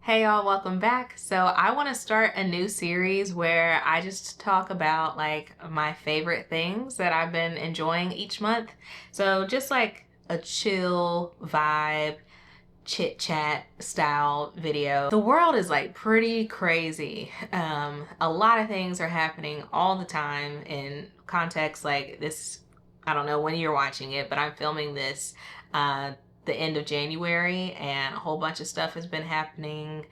Hey y'all, welcome back. So I want to start a new series where I just talk about like my favorite things that I've been enjoying each month. So just like a chill vibe, chit chat style video. The world is like pretty crazy. A lot of things are happening all the time in context like this. I don't know when you're watching it, but I'm filming this uh, the end of January, and a whole bunch of stuff has been happening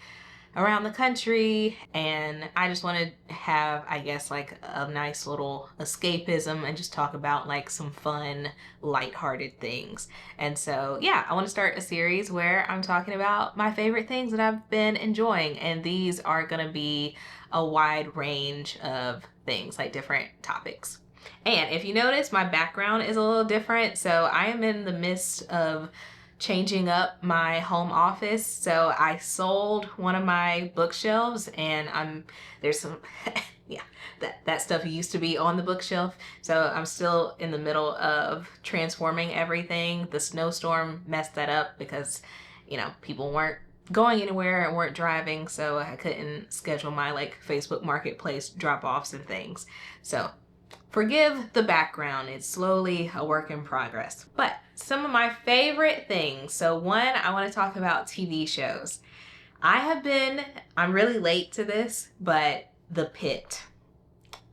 around the country, and I just want to have, I guess, like a nice little escapism and just talk about like some fun lighthearted things. And so yeah, I want to start a series where I'm talking about my favorite things that I've been enjoying, and these are going to be a wide range of things, like different topics. And if you notice, my background is a little different. So I am in the midst of changing up my home office. So I sold one of my bookshelves, and there's some yeah, that stuff used to be on the bookshelf. So I'm still in the middle of transforming everything. The snowstorm messed that up because, people weren't going anywhere and weren't driving, so I couldn't schedule my like Facebook Marketplace drop-offs and things. So forgive the background, it's slowly a work in progress. But some of my favorite things. So one, I want to talk about TV shows. I'm really late to this, but The Pitt.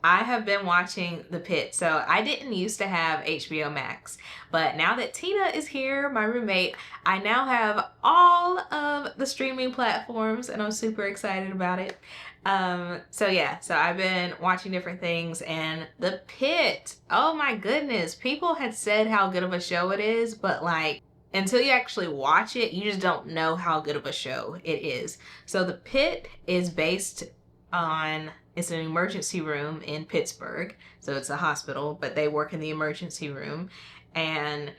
I have been watching The Pitt. So I didn't used to have HBO Max, but now that Tina is here, my roommate, I now have all of the streaming platforms, and I'm super excited about it. So I've been watching different things, and The Pitt, oh my goodness, people had said how good of a show it is, but like until you actually watch it, you just don't know how good of a show it is. So The Pitt is based on, it's an emergency room in Pittsburgh. So it's a hospital, but they work in the emergency room. And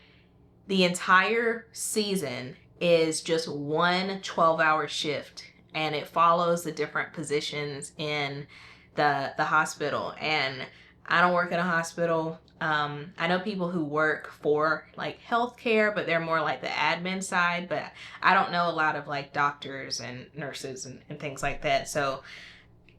the entire season is just one 12-hour shift, and it follows the different positions in the hospital. And I don't work in a hospital. I know people who work for like healthcare, but they're more like the admin side, but I don't know a lot of like doctors and nurses and things like that. So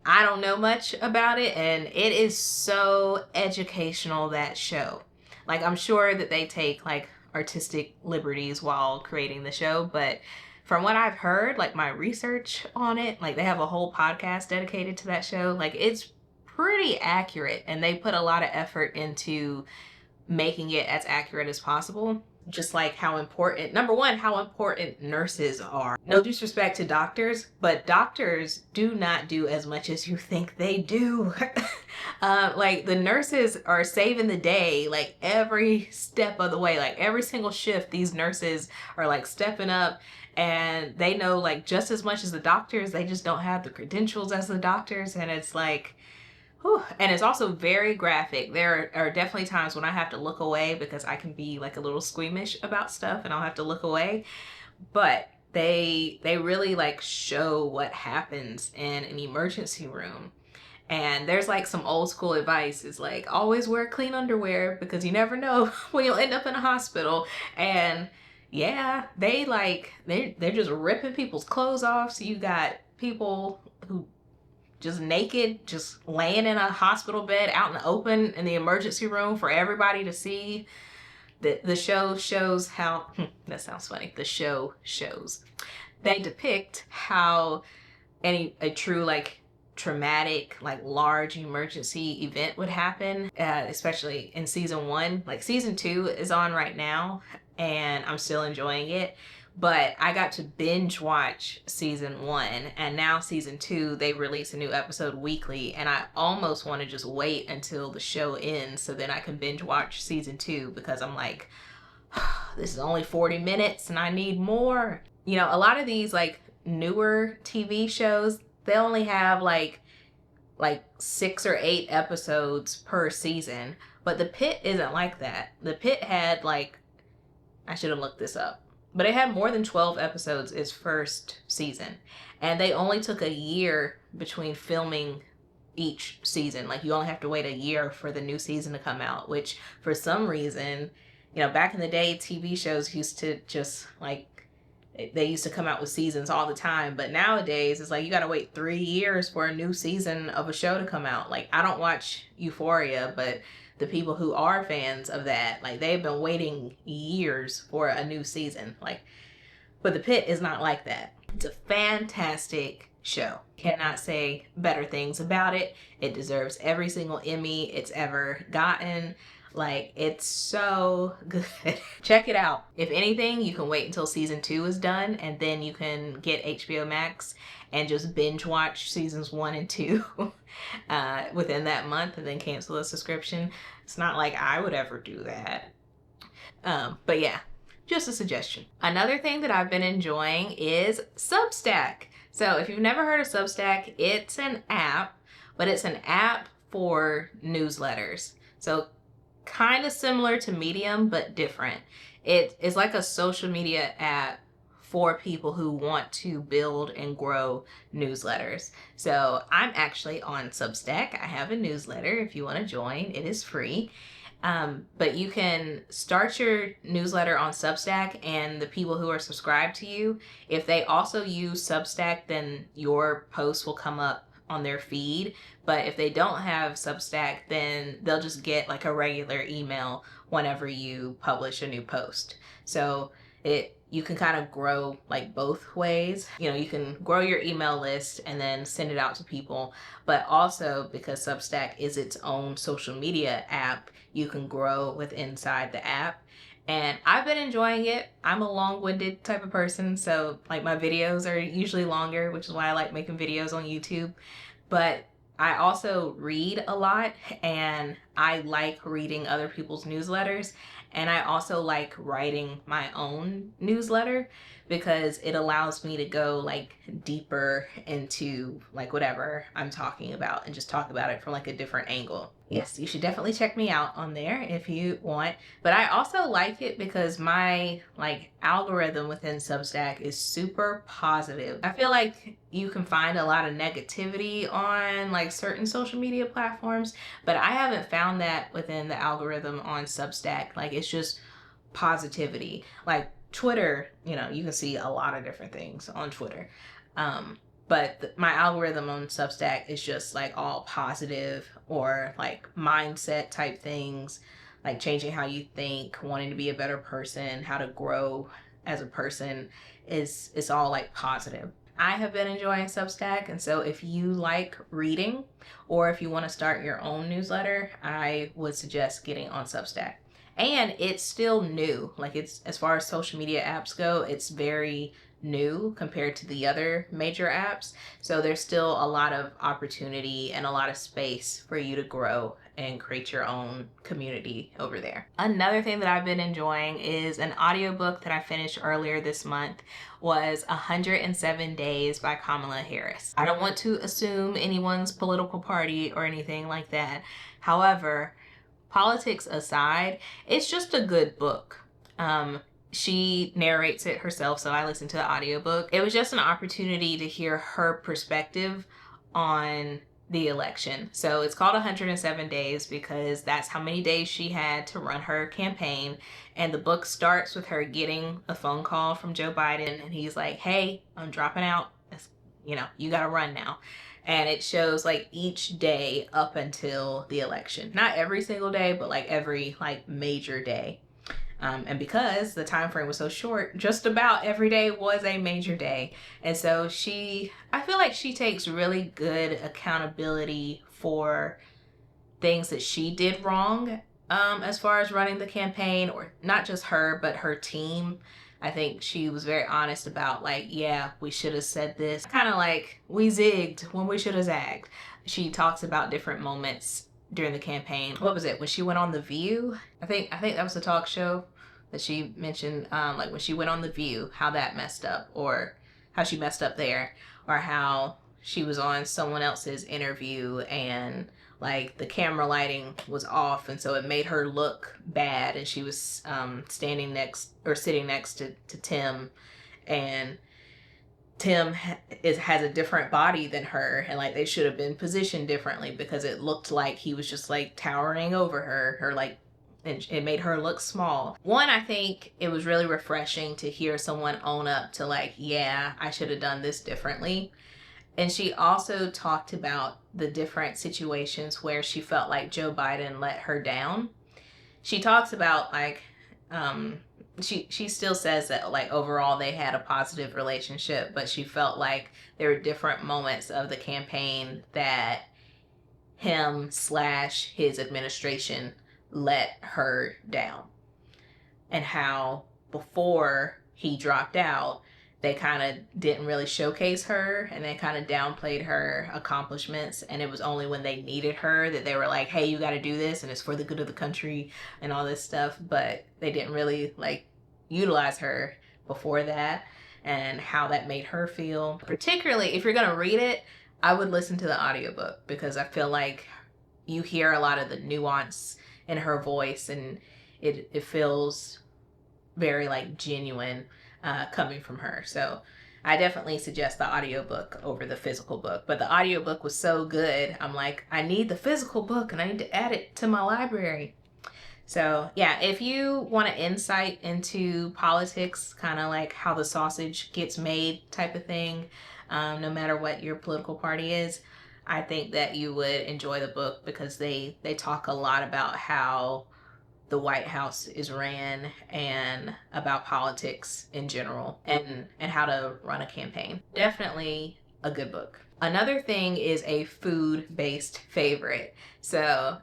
I don't know much about it, and it is so educational, that show. Like, I'm sure that they take like artistic liberties while creating the show, but from what I've heard, like my research on it, like they have a whole podcast dedicated to that show. Like, it's pretty accurate, and they put a lot of effort into making it as accurate as possible. Just like how important, number one, how important nurses are. No disrespect to doctors, but doctors do not do as much as you think they do. Like the nurses are saving the day, like every step of the way, like every single shift, these nurses are like stepping up, and they know like just as much as the doctors. They just don't have the credentials as the doctors, and it's like, whew. And it's also very graphic. There are definitely times when I have to look away because I can be like a little squeamish about stuff, and I'll have to look away. But they really like show what happens in an emergency room. And there's like some old school advice. It's like, always wear clean underwear because you never know when you'll end up in a hospital. And yeah, they're just ripping people's clothes off. So you got people who just naked, just laying in a hospital bed out in the open in the emergency room for everybody to see. The show shows how, that sounds funny, the show shows. They depict how a true like traumatic, like large emergency event would happen, especially in season one. Like season two is on right now, and I'm still enjoying it. But I got to binge watch season one, and now season two, they release a new episode weekly, and I almost want to just wait until the show ends so then I can binge watch season two, because I'm like, this is only 40 minutes and I need more. A lot of these like newer TV shows, they only have like 6 or 8 episodes per season, but The Pitt isn't like that. The Pitt had like, I should have looked this up, but it had more than 12 episodes its first season. And they only took a year between filming each season. Like, you only have to wait a year for the new season to come out, which for some reason, back in the day, TV shows used to just like they used to come out with seasons all the time, but nowadays it's like you gotta wait 3 years for a new season of a show to come out. Like, I don't watch Euphoria, but the people who are fans of that, like, they've been waiting years for a new season. Like, but The Pit is not like that. It's a fantastic show. Cannot say better things about it. It deserves every single Emmy it's ever gotten. Like, it's so good. Check it out. If anything, you can wait until season 2 is done, and then you can get HBO Max and just binge watch seasons 1 and 2 within that month, and then cancel the subscription. It's not like I would ever do that. But yeah, just a suggestion. Another thing that I've been enjoying is Substack. So if you've never heard of Substack, it's an app, but it's an app for newsletters. So kind of similar to Medium, but different. It is like a social media app for people who want to build and grow newsletters. So I'm actually on Substack. I have a newsletter. If you want to join, it is free. But you can start your newsletter on Substack, and the people who are subscribed to you, if they also use Substack, then your post will come up on their feed. But if they don't have Substack, then they'll just get like a regular email whenever you publish a new post. So you can kind of grow like both ways. You know, you can grow your email list and then send it out to people, but also because Substack is its own social media app, you can grow with inside the app. And I've been enjoying it. I'm a long-winded type of person, so like my videos are usually longer, which is why I like making videos on YouTube. But I also read a lot, and I like reading other people's newsletters. And I also like writing my own newsletter because it allows me to go like deeper into like whatever I'm talking about and just talk about it from like a different angle. Yes, you should definitely check me out on there if you want. But I also like it because my like algorithm within Substack is super positive. I feel like you can find a lot of negativity on like certain social media platforms, but I haven't found that within the algorithm on Substack. Like, it's just positivity. Like Twitter, you know, you can see a lot of different things on Twitter. But my algorithm on Substack is just like all positive, or like mindset type things, like changing how you think, wanting to be a better person, how to grow as a person. It's all like positive. I have been enjoying Substack, and so if you like reading or if you want to start your own newsletter, I would suggest getting on Substack. And it's still new. Like, it's, as far as social media apps go, it's very new compared to the other major apps. So there's still a lot of opportunity and a lot of space for you to grow and create your own community over there. Another thing that I've been enjoying is an audiobook that I finished earlier this month, was 107 Days by Kamala Harris. I don't want to assume anyone's political party or anything like that. However, politics aside, it's just a good book. She narrates it herself, so I listened to the audiobook. It was just an opportunity to hear her perspective on the election. So it's called 107 Days because that's how many days she had to run her campaign. And the book starts with her getting a phone call from Joe Biden, and he's like, "Hey, I'm dropping out. You know, you gotta run now." And it shows like each day up until the election. Not every single day, but like every like major day. And because the time frame was so short, just about every day was a major day. And so I feel like she takes really good accountability for things that she did wrong, as far as running the campaign, or not just her, but her team. I think she was very honest about like, yeah, we should have said this. Kind of like, we zigged when we should have zagged. She talks about different moments during the campaign. What was it? When she went on The View? I think that was the talk show that she mentioned, like when she went on The View, how that messed up, or how she messed up there, or how she was on someone else's interview and like the camera lighting was off, and so it made her look bad, and she was sitting next to Tim, and Tim has a different body than her, and like they should have been positioned differently because it looked like he was just like towering over her like and it made her look small. One, I think it was really refreshing to hear someone own up to like, yeah, I should have done this differently. And she also talked about the different situations where she felt like Joe Biden let her down. She talks about like, she still says that like overall they had a positive relationship, but she felt like there were different moments of the campaign that him/his administration let her down, and how before he dropped out they kind of didn't really showcase her, and they kind of downplayed her accomplishments, and it was only when they needed her that they were like, hey, you got to do this and it's for the good of the country and all this stuff. But they didn't really like utilize her before that, and how that made her feel. Particularly if you're going to read it, I would listen to the audiobook, because I feel like you hear a lot of the nuance in her voice, and it feels very like genuine coming from her. So I definitely suggest the audiobook over the physical book. But the audiobook was so good, I'm like, I need the physical book and I need to add it to my library. So yeah, if you want an insight into politics, kind of like how the sausage gets made type of thing, no matter what your political party is, I think that you would enjoy the book, because they talk a lot about how the White House is ran, and about politics in general, and how to run a campaign. Definitely a good book. Another thing is a food-based favorite. So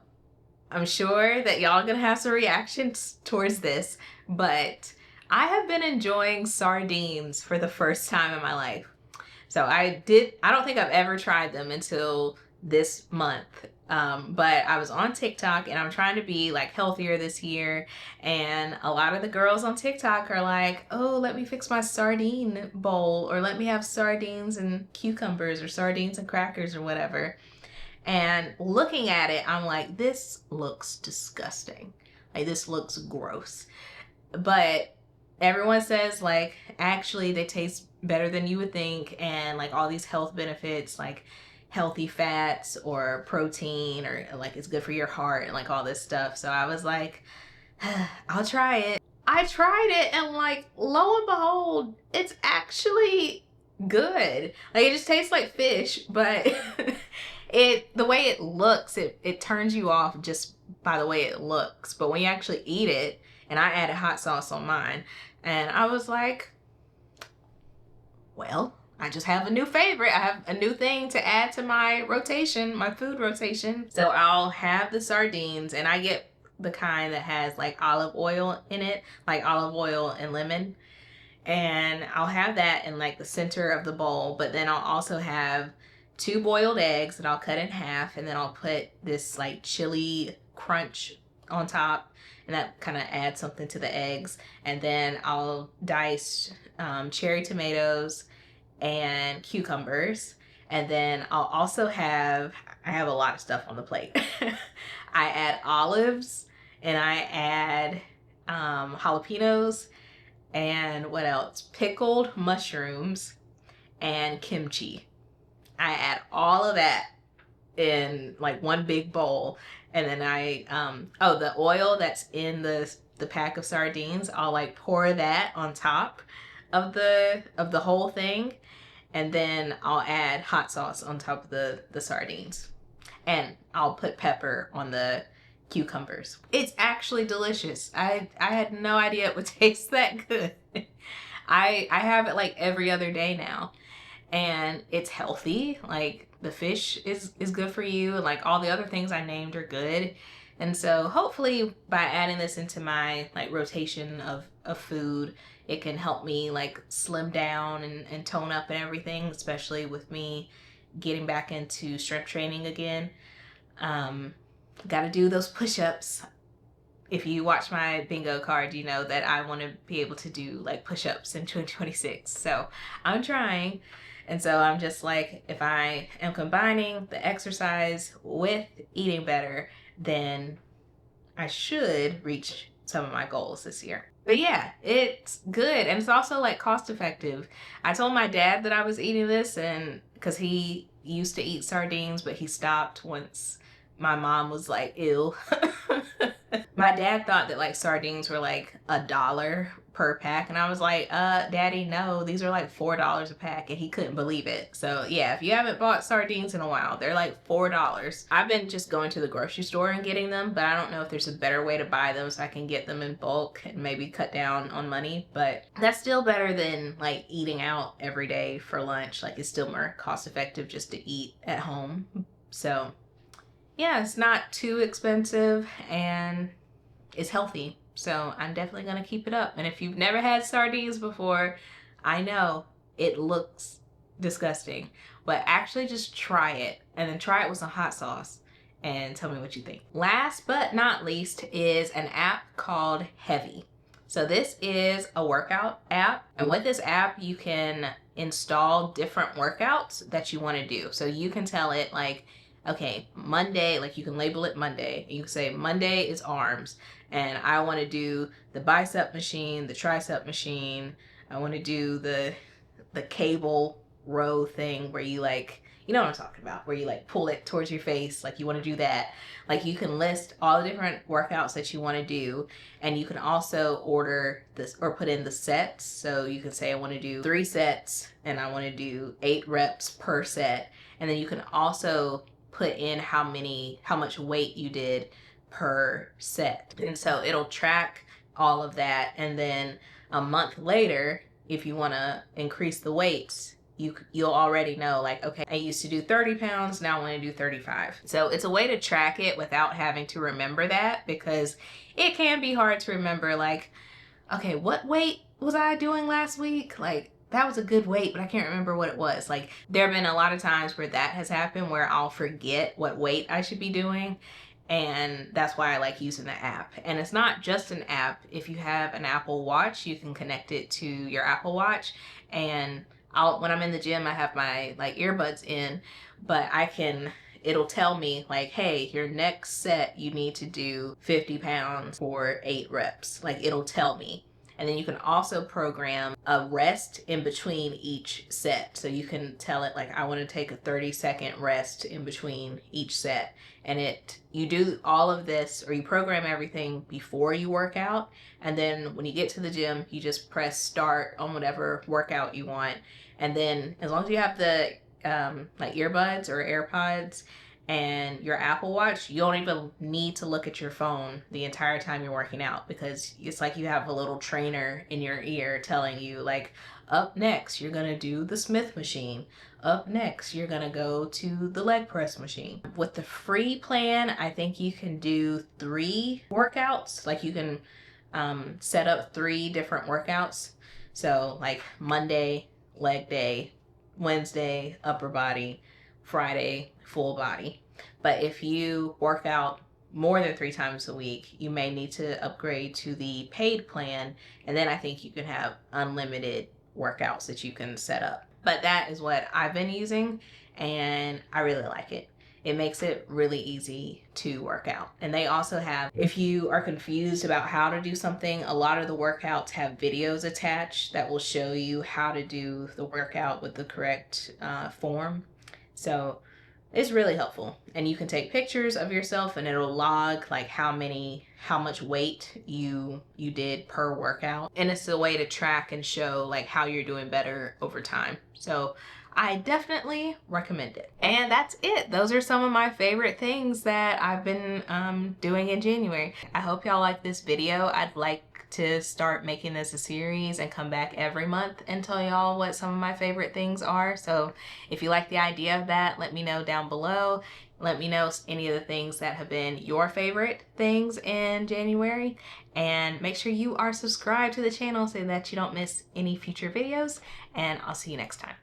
I'm sure that y'all are gonna have some reactions towards this, but I have been enjoying sardines for the first time in my life. So I don't think I've ever tried them until this month. But I was on TikTok, and I'm trying to be like healthier this year. And a lot of the girls on TikTok are like, oh, let me fix my sardine bowl, or let me have sardines and cucumbers, or sardines and crackers, or whatever. And looking at it, I'm like, this looks disgusting. Like, this looks gross. But everyone says like, actually they taste better than you would think, and like all these health benefits, like healthy fats or protein, or like it's good for your heart, and like all this stuff. So I was like, I'll try it. I tried it, and like, lo and behold, it's actually good. Like, it just tastes like fish, but the way it looks, it turns you off just by the way it looks. But when you actually eat it, and I added hot sauce on mine, and I was like, well, I just have a new favorite. I have a new thing to add to my rotation, my food rotation. So I'll have the sardines, and I get the kind that has like olive oil in it, like olive oil and lemon. And I'll have that in like the center of the bowl, but then I'll also have 2 boiled eggs that I'll cut in half, and then I'll put this like chili crunch on top, and that kind of adds something to the eggs. And then I'll dice cherry tomatoes and cucumbers, and then I'll also have, I have a lot of stuff on the plate. I add olives, and I add jalapenos, and what else? Pickled mushrooms and kimchi. I add all of that in like one big bowl, and then I the oil that's in the pack of sardines, I'll like pour that on top of the whole thing, and then I'll add hot sauce on top of the sardines, and I'll put pepper on the cucumbers. It's actually delicious. I had no idea it would taste that good. I have it like every other day now, and it's healthy. Like, the fish is good for you, and like all the other things I named are good. And so hopefully by adding this into my like rotation of food, it can help me like slim down and tone up and everything, especially with me getting back into strength training again. Got to do those push-ups. If you watch my bingo card, you know that I want to be able to do like push-ups in 2026. So I'm trying. And so I'm just like, if I am combining the exercise with eating better, then I should reach some of my goals this year. But yeah, it's good, and it's also like cost effective. I told my dad that I was eating this, and because he used to eat sardines, but he stopped once my mom was like ill. My dad thought that like sardines were like $1 per pack, and I was like, Daddy, no, these are like $4 a pack, and he couldn't believe it. So yeah, if you haven't bought sardines in a while, they're like $4. I've been just going to the grocery store and getting them, but I don't know if there's a better way to buy them so I can get them in bulk and maybe cut down on money. But that's still better than like eating out every day for lunch. Like, it's still more cost effective just to eat at home. So yeah, it's not too expensive and it's healthy. So I'm definitely going to keep it up. And if you've never had sardines before, I know it looks disgusting, but actually just try it, and then try it with some hot sauce and tell me what you think. Last but not least is an app called Heavy. So this is a workout app, and with this app you can install different workouts that you want to do. So you can tell it like, okay, Monday, like you can label it Monday. You can say Monday is arms, and I want to do the bicep machine, the tricep machine. I want to do the cable row thing where you like, you know what I'm talking about, where you like pull it towards your face, like you want to do that. Like, you can list all the different workouts that you want to do, and you can also order this or put in the sets. So you can say I want to do 3 sets and I want to do 8 reps per set, and then you can also put in how much weight you did per set. And so it'll track all of that, and then a month later, if you want to increase the weights, you'll already know, like, okay, I used to do 30 pounds, now I want to do 35. So it's a way to track it without having to remember that, because it can be hard to remember, like, okay, what weight was I doing last week? Like, that was a good weight, but I can't remember what it was. Like, there have been a lot of times where that has happened, where I'll forget what weight I should be doing. And that's why I like using the app. And it's not just an app. If you have an Apple Watch, you can connect it to your Apple Watch. And when I'm in the gym, I have my like earbuds in, but it'll tell me like, hey, your next set, you need to do 50 pounds for 8 reps. Like, it'll tell me. And then you can also program a rest in between each set. So you can tell it like, I want to take a 30-second rest in between each set. And you do all of this, or you program everything before you work out. And then when you get to the gym, you just press start on whatever workout you want. And then as long as you have the like earbuds or AirPods and your Apple Watch, you don't even need to look at your phone the entire time you're working out, because it's like you have a little trainer in your ear telling you like, up next you're gonna do the Smith machine, up next you're gonna go to the leg press machine. With the free plan, I think you can do 3 workouts. Like, you can set up 3 different workouts. So like Monday, leg day; Wednesday, upper body; Friday, full body. But if you work out more than 3 times a week, you may need to upgrade to the paid plan, and then I think you can have unlimited workouts that you can set up. But that is what I've been using, and I really like it. It makes it really easy to work out. And they also have, if you are confused about how to do something, a lot of the workouts have videos attached that will show you how to do the workout with the correct form. So it's really helpful. And you can take pictures of yourself, and it'll log like how much weight you did per workout. And it's a way to track and show like how you're doing better over time. So I definitely recommend it. And that's it. Those are some of my favorite things that I've been doing in January. I hope y'all like this video. I'd like to start making this a series and come back every month and tell y'all what some of my favorite things are. So if you like the idea of that, let me know down below. Let me know any of the things that have been your favorite things in January, and make sure you are subscribed to the channel so that you don't miss any future videos, and I'll see you next time.